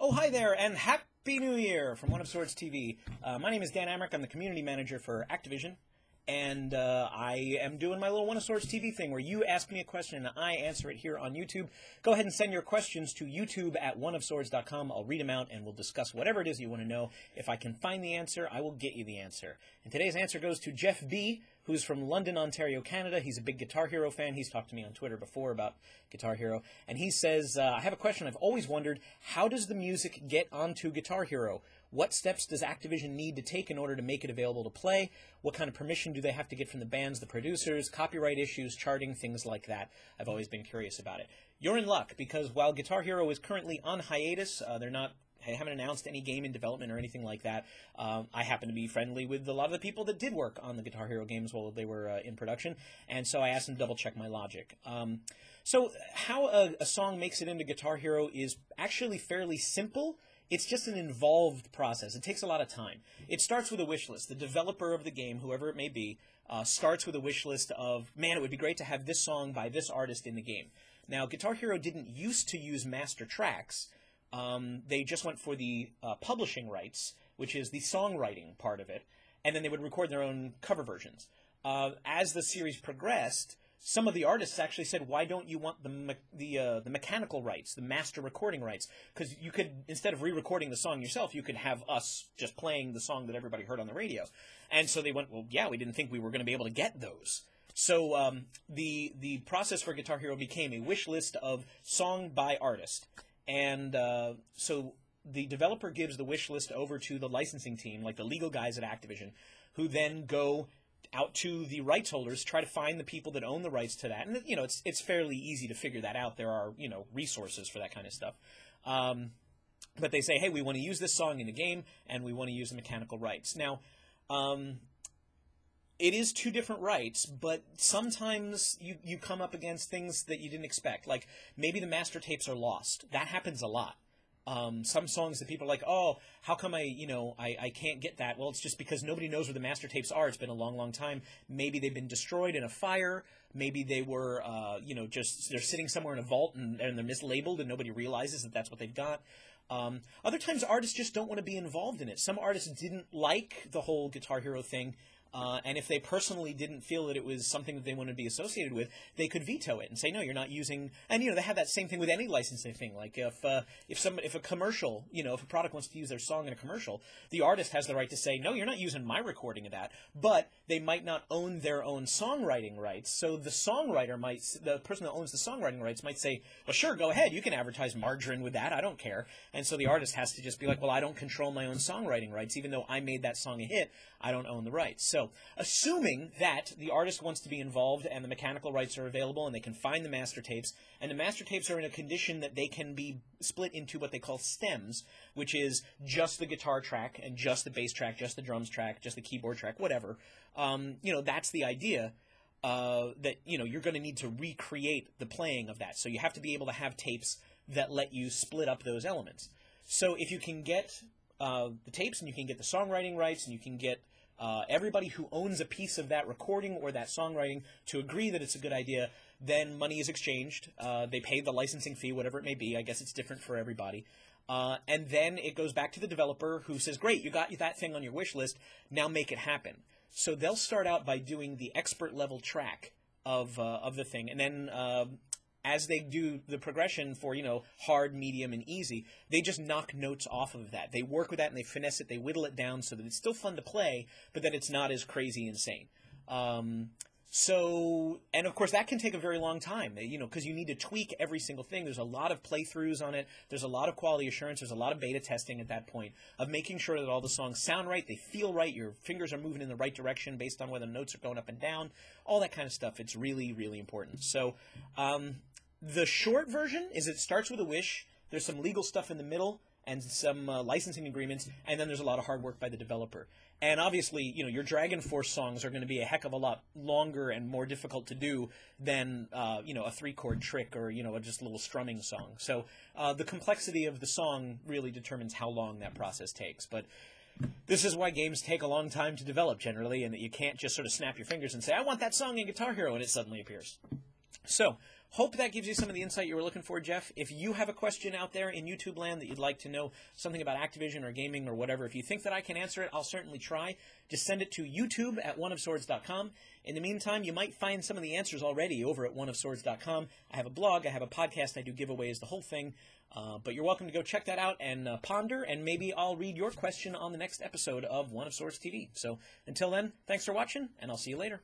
Oh, hi there, and Happy New Year from One of Swords TV. My name is Dan Amrick. I'm the community manager for Activision, and I am doing my little One of Swords TV thing where you ask me a question and I answer it here on YouTube. Go ahead and send your questions to youtube@oneofswords.com. I'll read them out and we'll discuss whatever it is you want to know. If I can find the answer, I will get you the answer. And today's answer goes to Jeff B., who's from London, Ontario, Canada. He's a big Guitar Hero fan. He's talked to me on Twitter before about Guitar Hero. And he says, I have a question. I've always wondered, how does the music get onto Guitar Hero? What steps does Activision need to take in order to make it available to play? What kind of permission do they have to get from the bands, the producers, copyright issues, charting, things like that? I've always been curious about it. You're in luck, because while Guitar Hero is currently on hiatus, they haven't announced any game in development or anything like that. I happen to be friendly with a lot of the people that did work on the Guitar Hero games while they were in production, and so I asked them to double-check my logic. So how a song makes it into Guitar Hero is actually fairly simple. It's just an involved process. It takes a lot of time. It starts with a wish list. The developer of the game, whoever it may be, starts with a wish list of, man, it would be great to have this song by this artist in the game. Now, Guitar Hero didn't used to use master tracks. They just went for the publishing rights, which is the songwriting part of it, and then they would record their own cover versions. As the series progressed, some of the artists actually said, why don't you want the mechanical rights, the master recording rights? Because you could, instead of re-recording the song yourself, you could have us just playing the song that everybody heard on the radio. And so they went, well, yeah, we didn't think we were going to be able to get those. So the process for Guitar Hero became a wish list of song by artist. And so the developer gives the wish list over to the licensing team, like the legal guys at Activision, who then go out to the rights holders, try to find the people that own the rights to that. And, you know, it's fairly easy to figure that out. There are, you know, resources for that kind of stuff. But they say, hey, we want to use this song in the game, and we want to use the mechanical rights. Now, it is two different rights, but sometimes you come up against things that you didn't expect. Like, maybe the master tapes are lost. That happens a lot. Some songs that people are like, oh, how come I can't get that? Well, it's just because nobody knows where the master tapes are. It's been a long, long time. Maybe they've been destroyed in a fire. Maybe they were, they're sitting somewhere in a vault and they're mislabeled and nobody realizes that that's what they've got. Other times artists just don't want to be involved in it. Some artists didn't like the whole Guitar Hero thing. And if they personally didn't feel that it was something that they wanted to be associated with, they could veto it and say, no, you're not using. And they have that same thing with any licensing thing. Like if a commercial, if a product wants to use their song in a commercial, the artist has the right to say, no, you're not using my recording of that. But they might not own their own songwriting rights. So the person that owns the songwriting rights might say, well, sure, go ahead, you can advertise margarine with that, I don't care. And so the artist has to just be like, well, I don't control my own songwriting rights, even though I made that song a hit, I don't own the rights. So assuming that the artist wants to be involved and the mechanical rights are available and they can find the master tapes, and the master tapes are in a condition that they can be split into what they call stems, which is just the guitar track and just the bass track, just the drums track, just the keyboard track, whatever. That's the idea. That you're going to need to recreate the playing of that. So you have to be able to have tapes that let you split up those elements. So if you can get the tapes and you can get the songwriting rights and you can get everybody who owns a piece of that recording or that songwriting to agree that it's a good idea, then money is exchanged. They pay the licensing fee, whatever it may be. I guess it's different for everybody. And then it goes back to the developer who says, great, you got that thing on your wish list, now make it happen. So they'll start out by doing the expert level track of the thing, and then as they do the progression for hard, medium, and easy, they just knock notes off of that. They work with that and they finesse it, they whittle it down so that it's still fun to play, but that it's not as crazy insane. And of course that can take a very long time, because you need to tweak every single thing. There's a lot of playthroughs on it. There's a lot of quality assurance. There's a lot of beta testing at that point of making sure that all the songs sound right, they feel right, your fingers are moving in the right direction based on whether notes are going up and down, all that kind of stuff. It's really, really important. So the short version is it starts with a wish. There's some legal stuff in the middle and some licensing agreements, and then there's a lot of hard work by the developer. And obviously, your Dragon Force songs are going to be a heck of a lot longer and more difficult to do than, a 3-chord trick or, just a little strumming song. So the complexity of the song really determines how long that process takes. But this is why games take a long time to develop generally, and that you can't just sort of snap your fingers and say, I want that song in Guitar Hero, and it suddenly appears. So, hope that gives you some of the insight you were looking for, Jeff. If you have a question out there in YouTube land that you'd like to know something about Activision or gaming or whatever, if you think that I can answer it, I'll certainly try. Just send it to youtube@oneofswords.com. In the meantime, you might find some of the answers already over at oneofswords.com. I have a blog, I have a podcast, I do giveaways, the whole thing. But you're welcome to go check that out and ponder, and maybe I'll read your question on the next episode of One of Swords TV. So until then, thanks for watching, and I'll see you later.